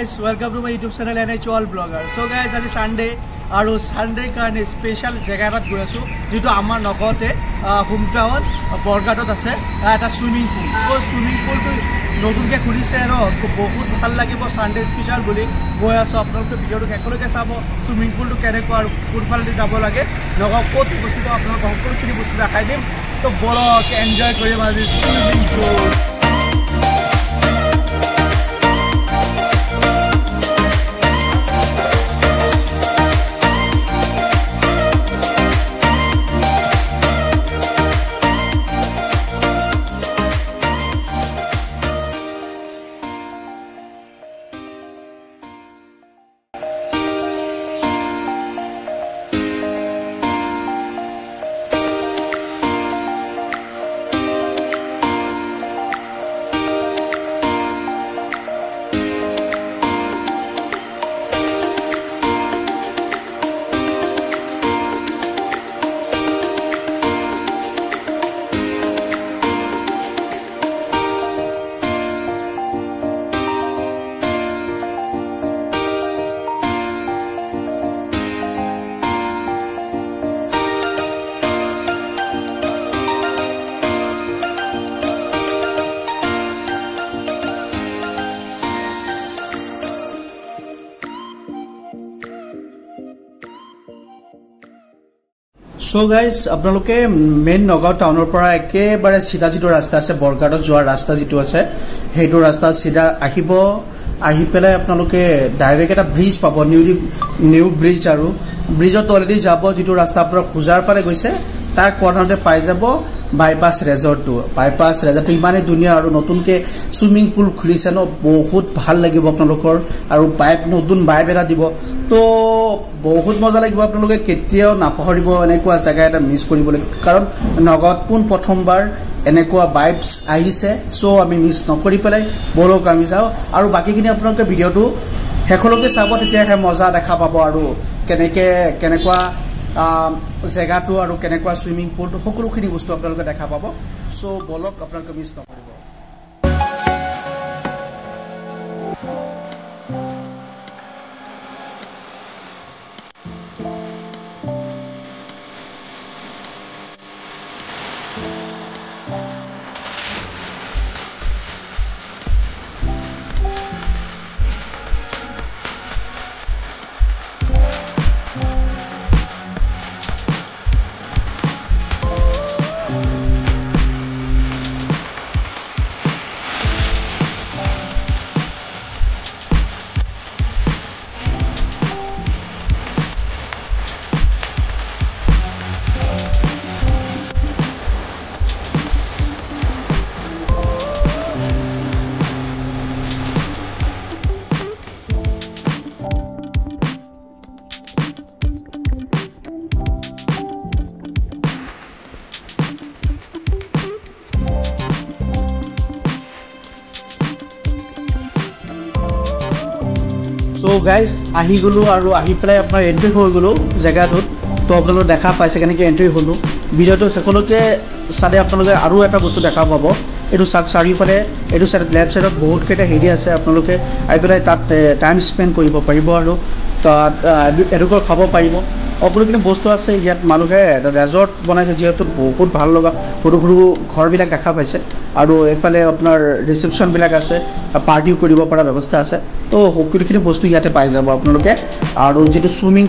guys, welcome to my YouTube channel NHL Blogger. So guys, আজি Sunday আৰু Sunday কাৰণে special জায়গা এটাত গৈ আছো যেটো আমাৰ নগতে হোম টাউন বৰগাটত আছে এটা সুইমিং পুল। সো সুইমিং পুলটো নতুনকৈ খুলিছে আৰু বহুত ভাল লাগিব সানডে স্পেশাল বুলি গৈ আছো। আপোনালোকে ভিডিঅ'টো একেলগে চাব সুইমিং পুলটো কেনেকুৱা আৰু কোনফালেদি যাব লাগে নগাঁও ক'ত অৱস্থিত আপোনালোকক সকলোখিনি বস্তু দেখাই দিম। তো বলক এনজয় কৰিম আজি সুইমিং পুল। So guys, আপোনালোকে মেইন নগাঁও টাউনৰ পৰা একেবাৰে সিধা যিটো ৰাস্তা আছে বৰগাটত যোৱাৰ ৰাস্তা যিটো আছে সেইটো ৰাস্তা সিধা আহিব। আহি পেলাই আপোনালোকে ডাইৰেক্ট এটা ব্ৰিজ পাব, নিউ ব্ৰিজ, আৰু ব্ৰিজত অলৰেডি যাব যিটো ৰাস্তা আপোনাৰ খুজাৰ ফালে গৈছে তাৰ কৰ্ণাৰতে পাই যাব বাইপাছ ৰেজৰ্টটো। বাইপাছ ৰেজৰ্টটো ইমানেই ধুনীয়া আৰু নতুনকৈ চুইমিং পুল খুলিছে ন, বহুত ভাল লাগিব আপোনালোকৰ আৰু নতুন বাইপ এটা দিব। তো বহুত মজা লাগিব, আপোনালোকে কেতিয়াও নাপাহৰিব এনেকুৱা জেগা এটা মিছ কৰিবলৈ, কাৰণ নগাঁৱত প্ৰথমবাৰ এনেকুৱা বাইপছ আহিছে। চ' আমি মিছ নকৰি পেলাই বলক আমি যাওঁ আৰু বাকীখিনি আপোনালোকে ভিডিঅ'টো শেষলৈকে চাব, তেতিয়াহে মজা দেখা পাব আৰু কেনেকুৱা জেগাটো আৰু কেনেকুৱা চুইমিং পুলটো সকলোখিনি বস্তু আপোনালোকে দেখা পাব। চ' বলক আপোনালোকে মিছ নকৰিব। So guys, আহি গ'লো আৰু আহি পেলাই আপোনাৰ এণ্ট্ৰি হৈ গ'লো জেগাটোত। তো আপোনালোকে দেখা পাইছে কেনেকৈ এণ্ট্ৰি হ'লোঁ। ভিডিঅ'টো শেষলৈকে চালে আপোনালোকে আৰু এটা বস্তু দেখা পাব। এইটো চাৰিওফালে এইটো চাইডত লেফ্ট চাইডত বহুতকেইটা হেৰি আছে, আপোনালোকে আহি পেলাই তাত টাইম স্পেণ্ড কৰিব পাৰিব আৰু তাত এডোখৰ খাব পাৰিব। সকলোখিনি বস্তু আছে ইয়াত। মানুহে ৰেজৰ্ট বনাইছে যিহেতু বহুত ভাল লগা সৰু সৰু ঘৰবিলাক দেখা পাইছে, আৰু এইফালে আপোনাৰ ৰিচেপশ্যনবিলাক আছে, পাৰ্টিও কৰিব পৰা ব্যৱস্থা আছে। তো সকলোখিনি বস্তু ইয়াতে পাই যাব আপোনালোকে। আৰু যিটো চুইমিং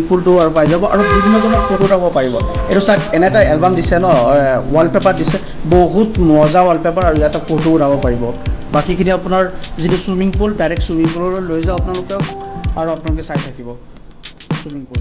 পুলটো আৰু পাই যাব, আৰু বিভিন্ন ধৰণৰ ফটো উঠাব পাৰিব। এইটো চাওক এনে এটা এলবাম দিছে ন, ৱালপেপাৰ দিছে, বহুত মজা ৱালপেপাৰ, আৰু ইয়াতে ফটো উঠাব পাৰিব। বাকীখিনি আপোনাৰ যিটো চুইমিং পুল ডাইৰেক্ট চুইমিং পুললৈ লৈ যাওঁ আপোনালোকক, আৰু আপোনালোকে চাই থাকিব চুইমিং পুল।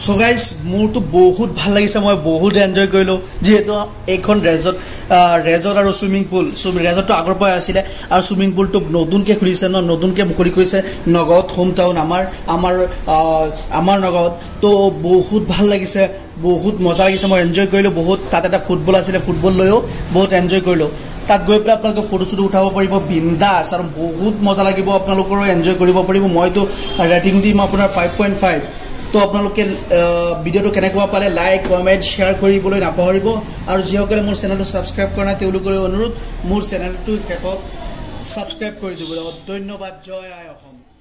সো গাইজ মোৰতো বহুত ভাল লাগিছে মই বহুত এনজয় কৰিলোঁ যেহেতু এইখন ৰেজৰ্ট আৰু ছুইমিং পুল ৰেজৰ্টটো আগৰ পৰাই আছিলে আৰু ছুইমিং পুলটো নতুনকৈ খুলিছে নতুনকৈ মুকলি কৰিছে নগাঁৱত হোম টাউন আমাৰ নগাঁৱত তো বহুত ভাল লাগিছে বহুত মজা লাগিছে মই এনজয় কৰিলোঁ বহুত তাত এটা ফুটবল আছিলে ফুটবল লৈও বহুত এনজয় কৰিলোঁ তাত গৈ পেলাই আপোনালোকে ফটো চটো উঠাব পাৰিব বিন্দাছ আৰু বহুত মজা লাগিব আপোনালোকৰো এনজয় কৰিব পাৰিব মইতো ৰেটিং দিম আপোনাৰ 5.5 তো আপোনালোকে ভিডিঅ'টো কেনেকুৱা পালে লাইক কমেণ্ট শ্বেয়াৰ কৰিবলৈ নাপাহৰিব আৰু যিসকলে মোৰ চেনেলটো ছাবস্ক্ৰাইব কৰা নাই তেওঁলোকৰ অনুৰোধ মোৰ চেনেলটো শেষত ছাবস্ক্ৰাইব কৰি দিব ধন্যবাদ জয় আই অসম